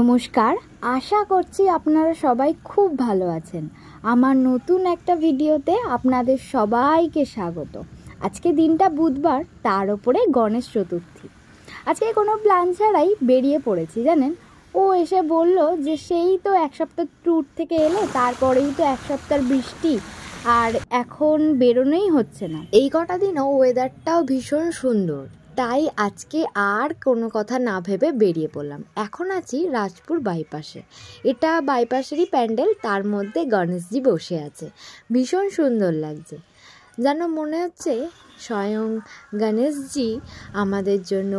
নমস্কার, আশা করছি আপনারা সবাই খুব ভালো আছেন। আমার নতুন একটা ভিডিওতে আপনাদের সবাইকে স্বাগত। আজকে দিনটা বুধবার, তার উপরে গণেশ চতুর্থী। আজকে কোনো প্ল্যান ছাড়াই বেরিয়ে পড়েছি জানেন। ও এসে বলল যে সেই তো এক সপ্তাহ ট্যুর থেকে এলে, তারপরেই তো এক সপ্তাহ বৃষ্টি, আর এখন বেরোনোই হচ্ছে না। এই কটা দিনও ওয়েদারটাও ভীষণ সুন্দর, তাই আজকে আর কোনো কথা না ভেবে বেরিয়ে পড়লাম। এখন আছি রাজপুর বাইপাসে। এটা বাইপাসেরই প্যান্ডেল, তার মধ্যে গণেশজি বসে আছে। ভীষণ সুন্দর লাগছে, যেন মনে হচ্ছে স্বয়ং গণেশজি আমাদের জন্য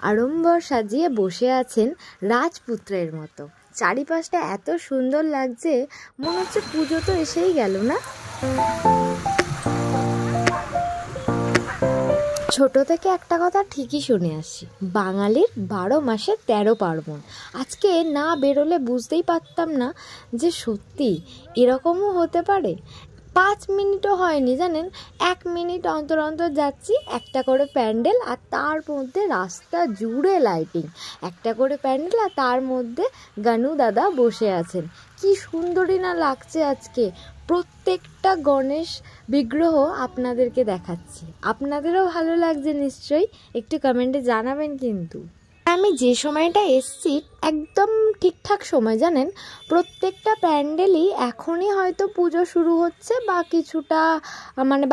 আড়ম্বর সাজিয়ে বসে আছেন রাজপুত্রের মতো। চারিপাশটা এত সুন্দর লাগছে, মনে হচ্ছে পুজো তো এসেই গেল না। ছোট থেকে একটা কথা ঠিকই শুনে আসছি, বাঙালির 12 মাসে 13 পার্বণ। আজকে না বেরোলে বুঝতেই পারতাম না যে সত্যি এরকমও হতে পারে। 5 মিনিটও হয়নি জানেন, 1 মিনিট অন্তর অন্তর যাচ্ছি, একটা করে প্যান্ডেল, আর তার মধ্যে রাস্তা জুড়ে লাইটিং। একটা করে প্যান্ডেল আর তার মধ্যে গানু দাদা বসে আছেন। কি সুন্দরই না লাগছে আজকে। প্রত্যেকটা গণেশ বিগ্রহ আপনাদেরকে দেখাচ্ছি, আপনাদেরও ভালো লাগছে নিশ্চয়ই। একটু কমেন্টে জানাবেন। কিন্তু আমি যে সময়টা এসছি একদম ঠিকঠাক সময় জানেন। প্রত্যেকটা প্যান্ডেলই এখনই হয়তো পুজো শুরু হচ্ছে বা কিছুটা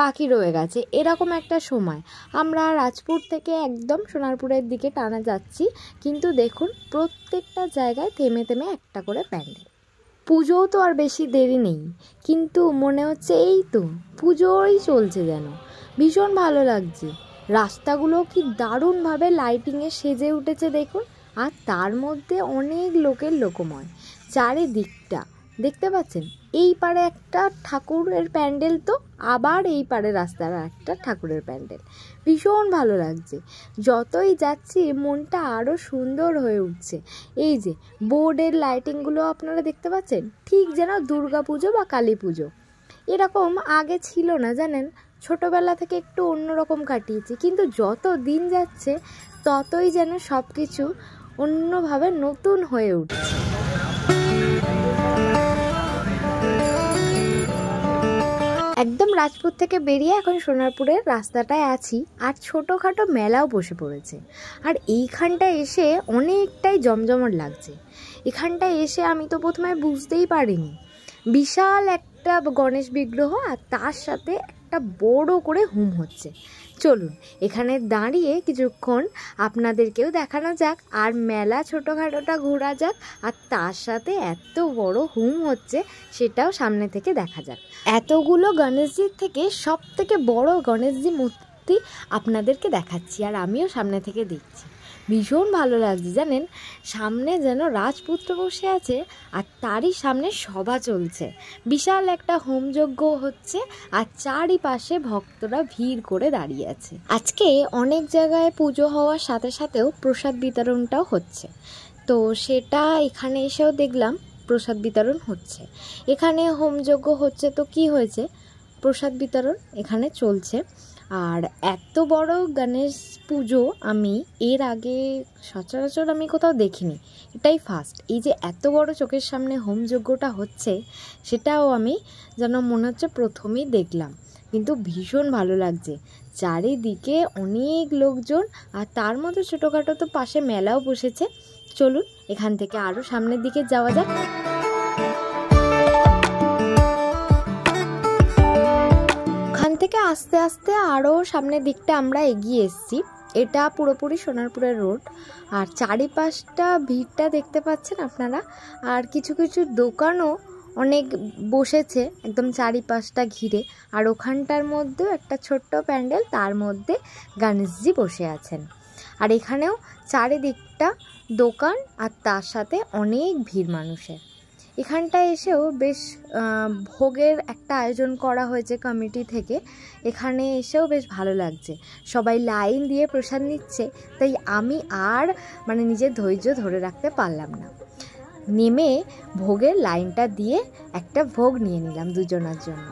বাকি রয়ে গেছে, এরকম একটা সময়। আমরা রাজপুর থেকে একদম সোনারপুরের দিকে টানা যাচ্ছি, কিন্তু দেখুন প্রত্যেকটা জায়গায় থেমে থেমে একটা করে প্যান্ডেল। পুজোও তো আর বেশি দেরি নেই, কিন্তু মনে হচ্ছে এই তো পুজোই চলছে যেন। ভীষণ ভালো লাগছে। রাস্তাগুলো কি দারুণভাবে লাইটিংয়ে সেজে উঠেছে দেখুন, আর তার মধ্যে অনেক লোকের লোকময়। চারিদিকটা দেখতে পাচ্ছেন, এই পারে একটা ঠাকুরের প্যান্ডেল, তো আবার এই পারে রাস্তার একটা ঠাকুরের প্যান্ডেল। ভীষণ ভালো লাগছে। যতই যাচ্ছি মনটা আরও সুন্দর হয়ে উঠছে। এই যে বোর্ডের লাইটিংগুলো আপনারা দেখতে পাচ্ছেন, ঠিক যেন দুর্গা পুজো বা কালী পুজো। এরকম আগে ছিল না জানেন। ছোটোবেলা থেকে একটু অন্যরকম কাটিয়েছি, কিন্তু যত দিন যাচ্ছে ততই যেন সব কিছু অন্যভাবে নতুন হয়ে উঠছে। একদম রাজপুর থেকে বেরিয়ে এখন সোনারপুরের রাস্তাটায় আছি, আর ছোটোখাটো মেলাও বসে পড়েছে। আর এইখানটায় এসে অনেকটাই জমজমট লাগছে। এখানটায় এসে আমি তো প্রথমে বুঝতেই পারিনি, বিশাল একটা গণেশ বিগ্রহ আর তার সাথে একটা বড় করে হুম হচ্ছে। চলুন এখানে দাঁড়িয়ে কিছুক্ষণ আপনাদেরকেও দেখানো যাক, আর মেলা ছোটোখাটোটা ঘোরা যাক, আর তার সাথে এত বড় হুম হচ্ছে সেটাও সামনে থেকে দেখা যাক। এতগুলো গণেশজির থেকে সব থেকে বড় গণেশজি মূর্তি আপনাদেরকে দেখাচ্ছি, আর আমিও সামনে থেকে দেখছি। ভীষণ ভালো লাগছে জানেন। সামনে যেন রাজপুত্র বসে আছে, আর তারই সামনে সভা চলছে। বিশাল একটা হোমযজ্ঞ হচ্ছে, আর চারিপাশে ভক্তরা ভিড় করে দাঁড়িয়ে আছে। আজকে অনেক জায়গায় পুজো হওয়ার সাথে সাথেও প্রসাদ বিতরণটাও হচ্ছে, তো সেটা এখানে এসেও দেখলাম প্রসাদ বিতরণ হচ্ছে। এখানে হোমযজ্ঞ হচ্ছে, তো কি হয়েছে, প্রসাদ বিতরণ এখানে চলছে। আর এত বড় গণেশ পুজো আমি এর আগে সচরাচর আমি কোথাও দেখিনি, এটাই ফার্স্ট। এই যে এত বড় চোখের সামনে হোমযজ্ঞটা হচ্ছে, সেটাও আমি যেন মনে হচ্ছে প্রথমেই দেখলাম। কিন্তু ভীষণ ভালো লাগছে। চারিদিকে অনেক লোকজন, আর তার মধ্যে ছোটোখাটো তো পাশে মেলাও বসেছে। চলুন এখান থেকে আরও সামনের দিকে যাওয়া যাক। থেকে আস্তে আস্তে আরও সামনের দিকটা আমরা এগিয়ে এসেছি। এটা পুরোপুরি সোনারপুরের রোড, আর চারিপাশটা ভিড়টা দেখতে পাচ্ছেন আপনারা। আর কিছু কিছু দোকানও অনেক বসেছে একদম চারিপাশটা ঘিরে। আর ওখানটার মধ্যেও একটা ছোট্ট প্যান্ডেল, তার মধ্যে গণেশজি বসে আছেন। আর এখানেও চারিদিকটা দোকান, আর তার সাথে অনেক ভিড় মানুষের। এখানটায় এসেও বেশ ভোগের একটা আয়োজন করা হয়েছে কমিটি থেকে। এখানে এসেও বেশ ভালো লাগছে, সবাই লাইন দিয়ে প্রসাদ নিচ্ছে। তাই আমি আর নিজের ধৈর্য ধরে রাখতে পারলাম না, নেমে ভোগের লাইনটা দিয়ে একটা ভোগ নিয়ে নিলাম দুজনের জন্য।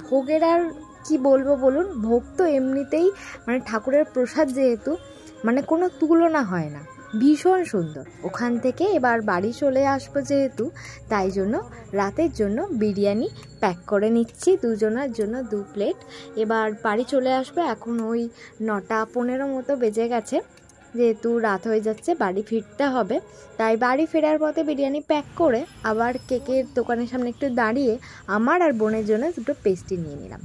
ভোগের আর কি বলবো বলুন, ভোগ তো এমনিতেই ঠাকুরের প্রসাদ যেহেতু কোনো তুলনা হয় না। ভীষণ সুন্দর। ওখান থেকে এবার বাড়ি চলে আসবো যেহেতু, তাই জন্য রাতের জন্য বিরিয়ানি প্যাক করে নিচ্ছি, দুজনের জন্য 2 প্লেট। এবার বাড়ি চলে আসবে, এখন ওই 9:15 মতো বেজে গেছে, যেহেতু রাত হয়ে যাচ্ছে বাড়ি ফিরতে হবে। তাই বাড়ি ফেরার পথে বিরিয়ানি প্যাক করে আবার কেকের দোকানের সামনে একটু দাঁড়িয়ে আমার আর বোনের জন্য 2টো পেস্ট্রি নিয়ে নিলাম।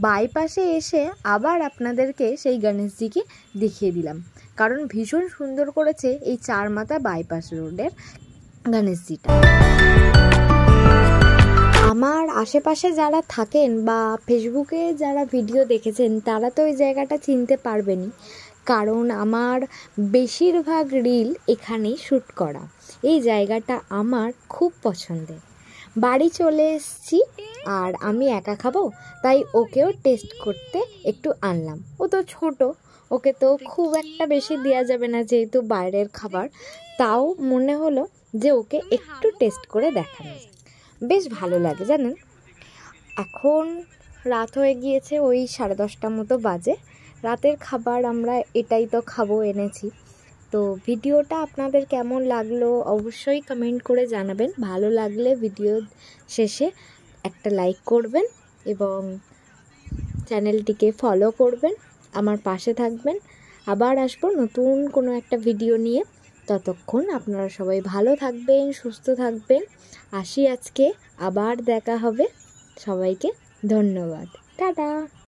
বাইপাসে এসে আবার আপনাদেরকে সেই গণেশজিকে দেখিয়ে দিলাম, কারণ ভীষণ সুন্দর করেছে এই 4 মাথা বাইপাস রোডের গণেশজিটা। আমার আশেপাশে যারা থাকেন বা ফেসবুকে যারা ভিডিও দেখেছেন তারা তো ওই জায়গাটা চিনতে পারবেনই, কারণ আমার বেশিরভাগ রিল এখানেই শ্যুট করা। এই জায়গাটা আমার খুব পছন্দের। বাড়ি চলে এসেছি আর আমি একা খাবো, তাই ওকেও টেস্ট করতে একটু আনলাম। ও তো ছোট, ওকে তো খুব একটা বেশি দেওয়া যাবে না যেহেতু বাইরের খাবার, তাও মনে হলো যে ওকে একটু টেস্ট করে দেখানো যায়। বেশ ভালো লাগে জানেন। এখন রাত হয়ে গিয়েছে, ওই 10:30 মতো বাজে। রাতের খাবার আমরা এটাই তো খাবো এনেছি। তো ভিডিওটা আপনাদের কেমন লাগলো অবশ্যই কমেন্ট করে জানাবেন। ভালো লাগলে ভিডিও শেষে একটা লাইক করবেন এবং চ্যানেলটিকে ফলো করবেন, আমার পাশে থাকবেন। আবার আসবো নতুন কোনো একটা ভিডিও নিয়ে। ততক্ষণ আপনারা সবাই ভালো থাকবেন, সুস্থ থাকবেন। আসি আজকে, আবার দেখা হবে। সবাইকে ধন্যবাদ, টাটা।